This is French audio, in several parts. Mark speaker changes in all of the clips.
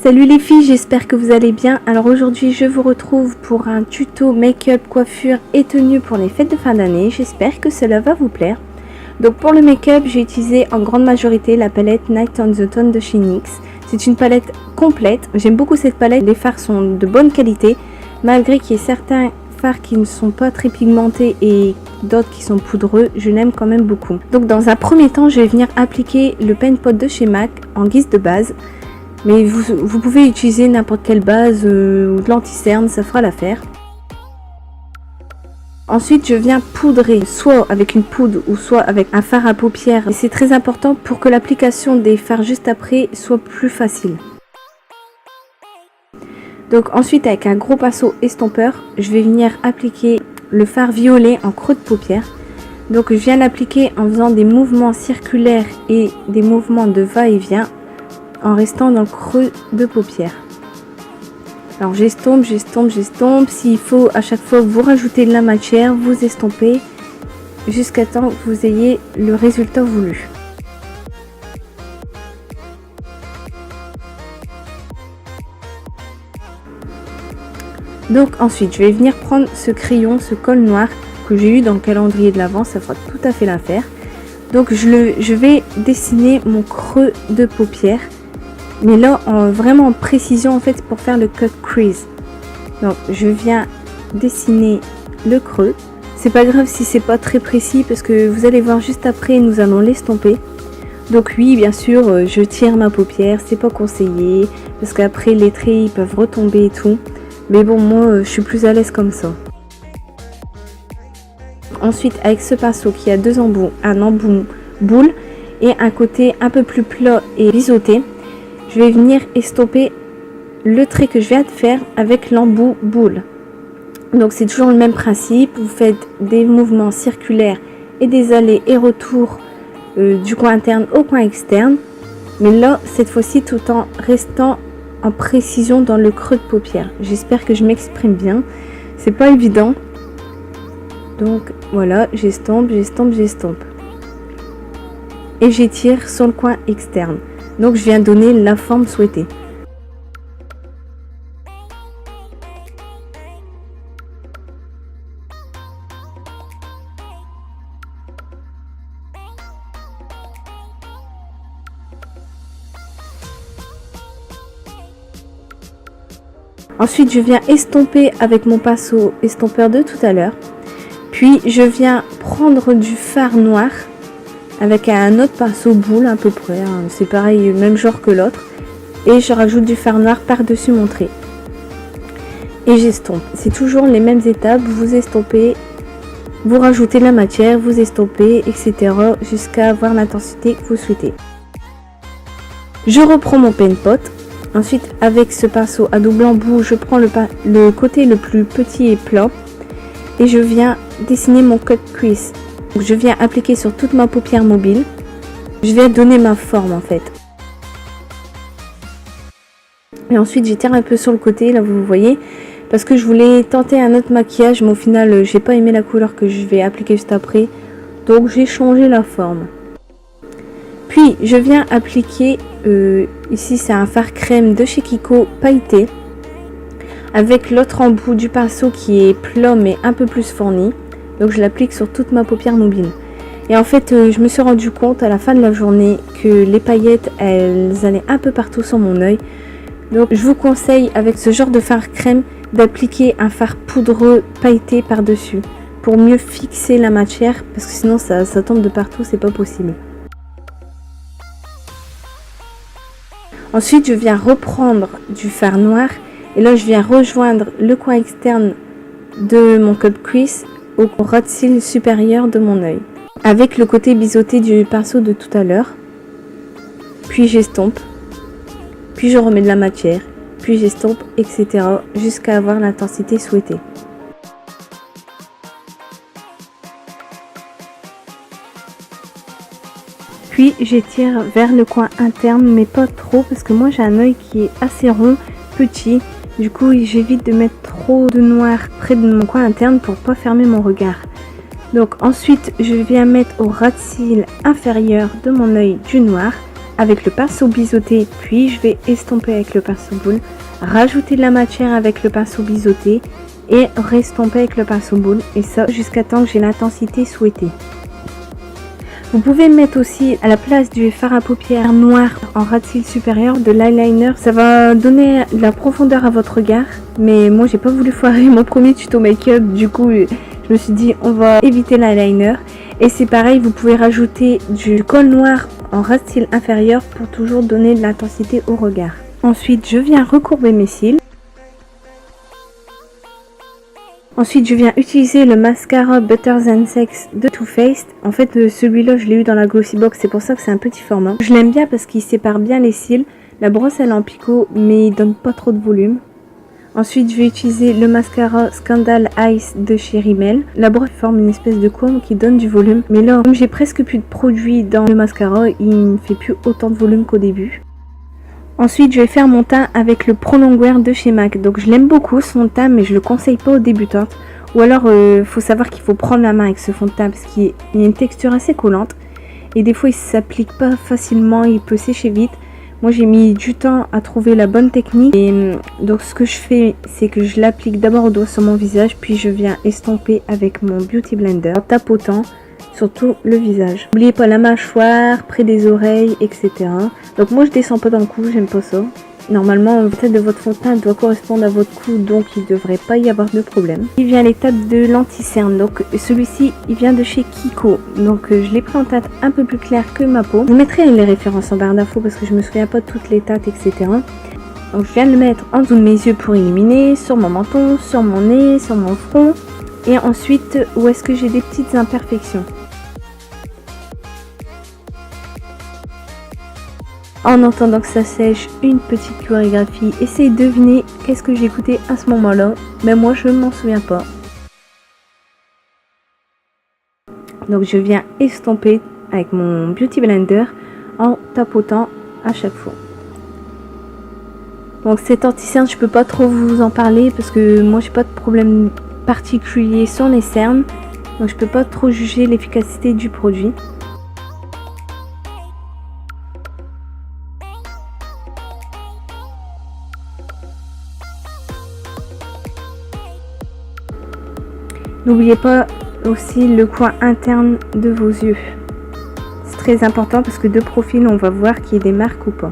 Speaker 1: Salut les filles, j'espère que vous allez bien. Alors aujourd'hui je vous retrouve pour un tuto make-up, coiffure et tenue pour les fêtes de fin d'année. J'espère que cela va vous plaire. Donc pour le make-up, j'ai utilisé en grande majorité la palette Night on the Tone de chez NYX. C'est une palette complète, j'aime beaucoup cette palette. Les fards sont de bonne qualité, malgré qu'il y ait certains fards qui ne sont pas très pigmentés et d'autres qui sont poudreux, je l'aime quand même beaucoup. Donc dans un premier temps, je vais venir appliquer le Paint Pot de chez MAC en guise de base. Mais vous pouvez utiliser n'importe quelle base ou de l'anti-cerne, ça fera l'affaire. Ensuite, je viens poudrer soit avec une poudre ou soit avec un fard à paupières. Et c'est très important pour que l'application des fards juste après soit plus facile. Donc ensuite, avec un gros pinceau estompeur, je vais venir appliquer le fard violet en creux de paupière. Donc je viens l'appliquer en faisant des mouvements circulaires et des mouvements de va-et-vient, en restant dans le creux de paupière. Alors j'estompe, j'estompe, j'estompe. S'il faut à chaque fois vous rajoutez de la matière, vous estompez jusqu'à temps que vous ayez le résultat voulu. Donc ensuite je vais venir prendre ce crayon, ce col noir que j'ai eu dans le calendrier de l'Avent, ça fera tout à fait l'affaire. Donc je vais dessiner mon creux de paupière. Mais là, vraiment en précision en fait pour faire le cut crease. Donc je viens dessiner le creux. C'est pas grave si c'est pas très précis parce que vous allez voir juste après, nous allons l'estomper. Donc oui, bien sûr, je tire ma paupière, c'est pas conseillé parce qu'après les traits ils peuvent retomber et tout. Mais bon, moi je suis plus à l'aise comme ça. Ensuite, avec ce pinceau qui a deux embouts, un embout boule et un côté un peu plus plat et biseauté, je vais venir estomper le trait que je viens de faire avec l'embout boule. Donc c'est toujours le même principe, vous faites des mouvements circulaires et des allers et retours du coin interne au coin externe. Mais là, cette fois-ci, tout en restant en précision dans le creux de paupière. J'espère que je m'exprime bien, c'est pas évident. Donc voilà, j'estompe, j'estompe, j'estompe. Et j'étire sur le coin externe. Donc je viens donner la forme souhaitée. Ensuite je viens estomper avec mon pinceau estompeur de tout à l'heure. Puis je viens prendre du fard noir avec un autre pinceau boule à peu près, hein. C'est pareil, même genre que l'autre. Et je rajoute du fard noir par-dessus mon trait. Et j'estompe. C'est toujours les mêmes étapes, vous estompez, vous rajoutez la matière, vous estompez, etc. jusqu'à avoir l'intensité que vous souhaitez. Je reprends mon Paint Pot. Ensuite, avec ce pinceau à double embout, je prends le côté le plus petit et plat. Et je viens dessiner mon cut crease. Donc je viens appliquer sur toute ma paupière mobile. Je vais donner ma forme en fait. Et ensuite j'étire un peu sur le côté, là vous voyez. Parce que je voulais tenter un autre maquillage, mais au final j'ai pas aimé la couleur que je vais appliquer juste après. Donc j'ai changé la forme. Puis je viens appliquer, ici c'est un fard crème de chez Kiko pailleté. Avec l'autre embout du pinceau qui est plat mais un peu plus fourni. Donc je l'applique sur toute ma paupière mobile. Et en fait, je me suis rendu compte à la fin de la journée que les paillettes, elles allaient un peu partout sur mon œil. Donc je vous conseille avec ce genre de fard crème d'appliquer un fard poudreux pailleté par-dessus. Pour mieux fixer la matière, parce que sinon ça tombe de partout, c'est pas possible. Ensuite, je viens reprendre du fard noir. Et là, je viens rejoindre le coin externe de mon cut crease au ras de cils supérieur de mon œil avec le côté biseauté du pinceau de tout à l'heure. Puis j'estompe, puis je remets de la matière, puis j'estompe, etc. jusqu'à avoir l'intensité souhaitée. Puis j'étire vers le coin interne, mais pas trop parce que moi j'ai un œil qui est assez rond, petit. Du coup, j'évite de mettre trop de noir près de mon coin interne pour pas fermer mon regard. Donc ensuite, je viens mettre au ras de cils inférieur de mon œil du noir avec le pinceau biseauté, puis je vais estomper avec le pinceau boule, rajouter de la matière avec le pinceau biseauté et restomper avec le pinceau boule, et ça jusqu'à temps que j'ai l'intensité souhaitée. Vous pouvez mettre aussi à la place du fard à paupières noir en ras de cils supérieur de l'eyeliner. Ça va donner de la profondeur à votre regard. Mais moi j'ai pas voulu foirer mon premier tuto make-up. Du coup je me suis dit on va éviter l'eyeliner. Et c'est pareil, vous pouvez rajouter du col noir en ras de cils inférieur pour toujours donner de l'intensité au regard. Ensuite je viens recourber mes cils. Ensuite, je viens utiliser le mascara Better Than Sex de Too Faced. En fait, celui-là, je l'ai eu dans la Glossy Box, c'est pour ça que c'est un petit format. Je l'aime bien parce qu'il sépare bien les cils. La brosse, elle est en picot, mais il donne pas trop de volume. Ensuite, je vais utiliser le mascara Scandal Ice de chez Rimmel. La brosse forme une espèce de cône qui donne du volume. Mais là, comme j'ai presque plus de produit dans le mascara, il ne fait plus autant de volume qu'au début. Ensuite, je vais faire mon teint avec le Pro Longwear de chez MAC. Donc, je l'aime beaucoup ce fond de teint, mais je le conseille pas aux débutantes. Ou alors, faut savoir qu'il faut prendre la main avec ce fond de teint parce qu'il a une texture assez collante. Et des fois, il s'applique pas facilement, il peut sécher vite. Moi, j'ai mis du temps à trouver la bonne technique. Et donc, ce que je fais, c'est que je l'applique d'abord au doigt sur mon visage, puis je viens estomper avec mon Beauty Blender en tapotant sur tout le visage. N'oubliez pas la mâchoire, près des oreilles, etc. Donc moi je descends pas dans le cou, j'aime pas ça. Normalement, la tête de votre fond de teint doit correspondre à votre cou, donc il devrait pas y avoir de problème. Il vient l'étape de l'anti-cerne, donc celui-ci il vient de chez Kiko. Donc je l'ai pris en teinte un peu plus claire que ma peau. Je vous mettrai les références en barre d'infos parce que je me souviens pas de toutes les teintes, etc. Donc je viens de le mettre en dessous de mes yeux pour illuminer, sur mon menton, sur mon nez, sur mon front. Et ensuite, où est-ce que j'ai des petites imperfections. En entendant que ça sèche, une petite chorégraphie. Essayez de deviner qu'est-ce que j'ai écouté à ce moment-là. Mais moi, je ne m'en souviens pas. Donc, je viens estomper avec mon Beauty Blender en tapotant à chaque fois. Donc, cet anti-cerne, je peux pas trop vous en parler parce que moi, j'ai pas de problème particulier sur les cernes. Donc, je peux pas trop juger l'efficacité du produit. N'oubliez pas aussi le coin interne de vos yeux. C'est très important parce que de profil, on va voir qu'il y a des marques ou pas.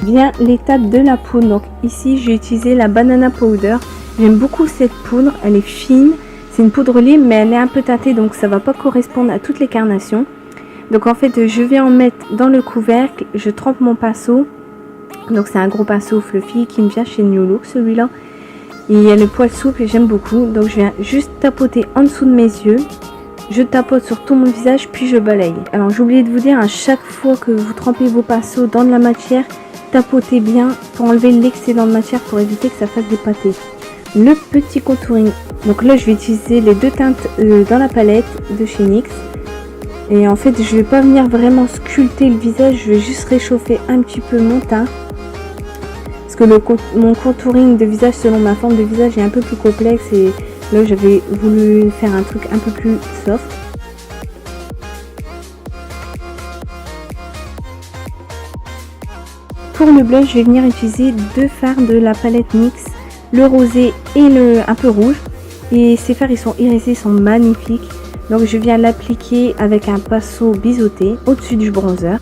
Speaker 1: Vient l'étape de la poudre. Donc ici, j'ai utilisé la Banana Powder. J'aime beaucoup cette poudre. Elle est fine. C'est une poudre libre, mais elle est un peu teintée, donc ça va pas correspondre à toutes les carnations. Donc en fait, je vais en mettre dans le couvercle. Je trempe mon pinceau. Donc c'est un gros pinceau fluffy qui me vient chez New Look, celui-là. Il y a le poil souple et j'aime beaucoup. Donc je viens juste tapoter en dessous de mes yeux. Je tapote sur tout mon visage puis je balaye. Alors j'ai oublié de vous dire, à chaque fois que vous trempez vos pinceaux dans de la matière, tapotez bien pour enlever l'excédent de matière pour éviter que ça fasse des pâtés. Le petit contouring. Donc là je vais utiliser les deux teintes dans la palette de chez NYX. Et en fait je vais pas venir vraiment sculpter le visage, je vais juste réchauffer un petit peu mon teint. Que mon contouring de visage selon ma forme de visage est un peu plus complexe et là j'avais voulu faire un truc un peu plus soft. Pour le blush, je vais venir utiliser deux fards de la palette NYX, le rosé et le un peu rouge. Et ces fards ils sont irisés, ils sont magnifiques. Donc je viens l'appliquer avec un pinceau biseauté au-dessus du bronzer.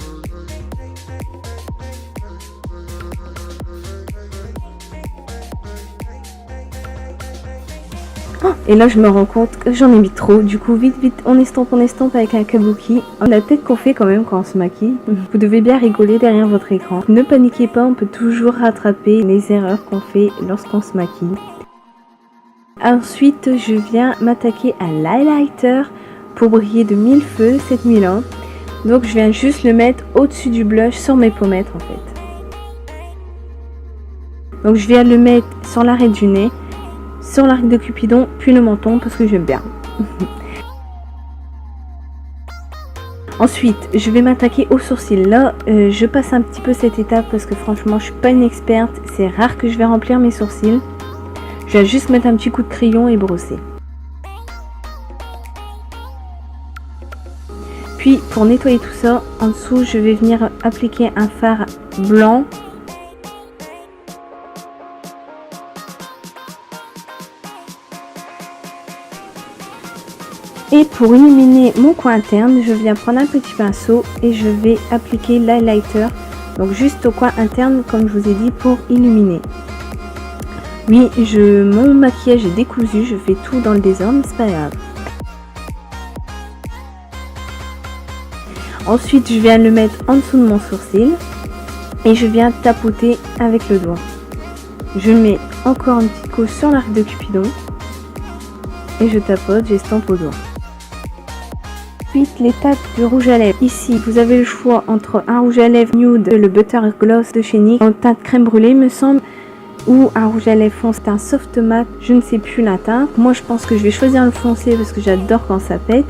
Speaker 1: Et là je me rends compte que j'en ai mis trop, du coup vite on estompe avec un kabuki. La tête qu'on fait quand même quand on se maquille. Vous devez bien rigoler derrière votre écran. Ne paniquez pas, on peut toujours rattraper les erreurs qu'on fait lorsqu'on se maquille. Ensuite je viens m'attaquer à l'highlighter pour briller de mille feux cette nuit-là. Donc je viens juste le mettre au-dessus du blush sur mes pommettes en fait. Donc je viens le mettre sur l'arrêt du nez, sur l'arc de Cupidon, puis le menton parce que j'aime bien. Ensuite, je vais m'attaquer aux sourcils. Là, je passe un petit peu cette étape parce que franchement, je suis pas une experte. C'est rare que je vais remplir mes sourcils. Je vais juste mettre un petit coup de crayon et brosser. Puis pour nettoyer tout ça, en dessous je vais venir appliquer un fard blanc. Et pour illuminer mon coin interne, je viens prendre un petit pinceau et je vais appliquer l'highlighter. Donc juste au coin interne, comme je vous ai dit, pour illuminer. Oui, mon maquillage est décousu, je fais tout dans le désordre, mais c'est pas grave. Ensuite, je viens le mettre en dessous de mon sourcil et je viens tapoter avec le doigt. Je mets encore une petite couche sur l'arc de Cupidon et je tapote, j'estompe au doigt. Ensuite, l'étape du rouge à lèvres. Ici, vous avez le choix entre un rouge à lèvres nude, le Butter Gloss de chez NYX, en teinte crème brûlée, me semble, ou un rouge à lèvres foncé, un soft matte, je ne sais plus la teinte. Moi, je pense que je vais choisir le foncé parce que j'adore quand ça pète.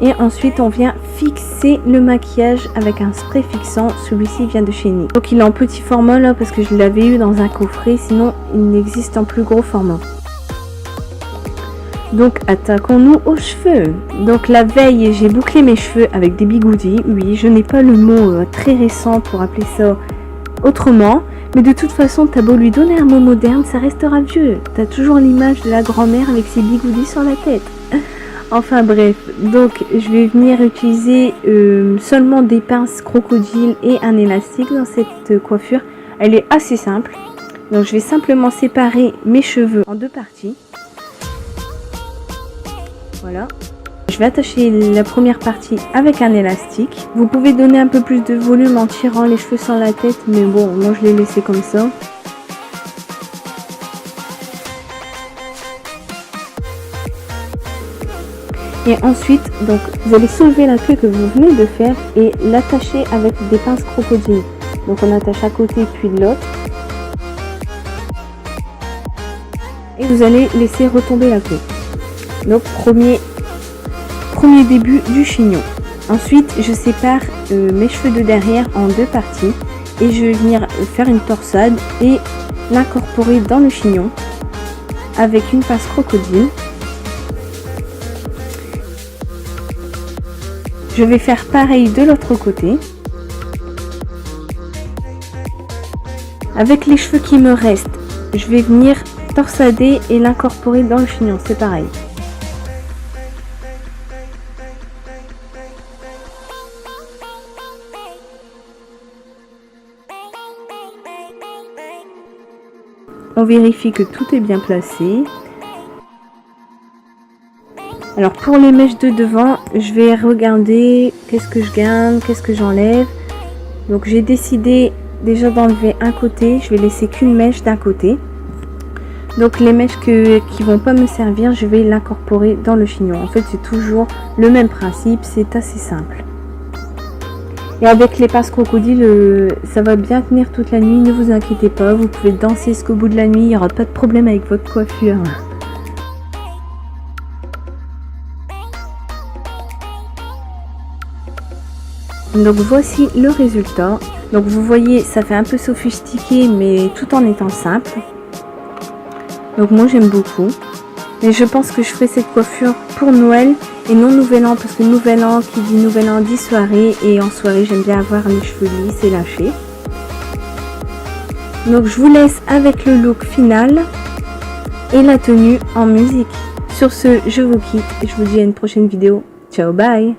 Speaker 1: Et ensuite, on vient fixer le maquillage avec un spray fixant. Celui-ci vient de chez NYX. Donc, il est en petit format là parce que je l'avais eu dans un coffret, sinon il n'existe en plus gros format. Donc attaquons-nous aux cheveux. Donc la veille j'ai bouclé mes cheveux avec des bigoudis. Oui, je n'ai pas le mot très récent pour appeler ça autrement. Mais de toute façon, t'as beau lui donner un mot moderne, ça restera vieux. T'as toujours l'image de la grand-mère avec ses bigoudis sur la tête. Enfin bref, donc je vais venir utiliser seulement des pinces crocodile et un élastique dans cette coiffure. Elle est assez simple. Donc je vais simplement séparer mes cheveux en deux parties. Voilà. Je vais attacher la première partie avec un élastique. Vous pouvez donner un peu plus de volume en tirant les cheveux sur la tête, mais bon, moi je l'ai laissé comme ça. Et ensuite, donc, vous allez soulever la queue que vous venez de faire et l'attacher avec des pinces crocodile. Donc on attache à côté puis de l'autre. Et vous allez laisser retomber la queue. Donc premier début du chignon. Ensuite je sépare mes cheveux de derrière en deux parties et je vais venir faire une torsade et l'incorporer dans le chignon avec une pince crocodile. Je vais faire pareil de l'autre côté. Avec les cheveux qui me restent, je vais venir torsader et l'incorporer dans le chignon, c'est pareil. On vérifie que tout est bien placé. Alors pour les mèches de devant, je vais regarder qu'est-ce que je garde, qu'est-ce que j'enlève. Donc j'ai décidé déjà d'enlever un côté, je vais laisser qu'une mèche d'un côté. Donc les mèches qui vont pas me servir, je vais l'incorporer dans le chignon. En fait c'est toujours le même principe, c'est assez simple. Et avec les pinces crocodile, ça va bien tenir toute la nuit, ne vous inquiétez pas, vous pouvez danser jusqu'au bout de la nuit, il n'y aura pas de problème avec votre coiffure. Donc voici le résultat. Donc vous voyez, ça fait un peu sophistiqué mais tout en étant simple. Donc moi j'aime beaucoup. Mais je pense que je ferai cette coiffure pour Noël et non Nouvel An, parce que Nouvel An, qui dit Nouvel An dit soirée, et en soirée j'aime bien avoir les cheveux lisses et lâchés. Donc je vous laisse avec le look final et la tenue en musique. Sur ce, je vous quitte et je vous dis à une prochaine vidéo. Ciao, bye!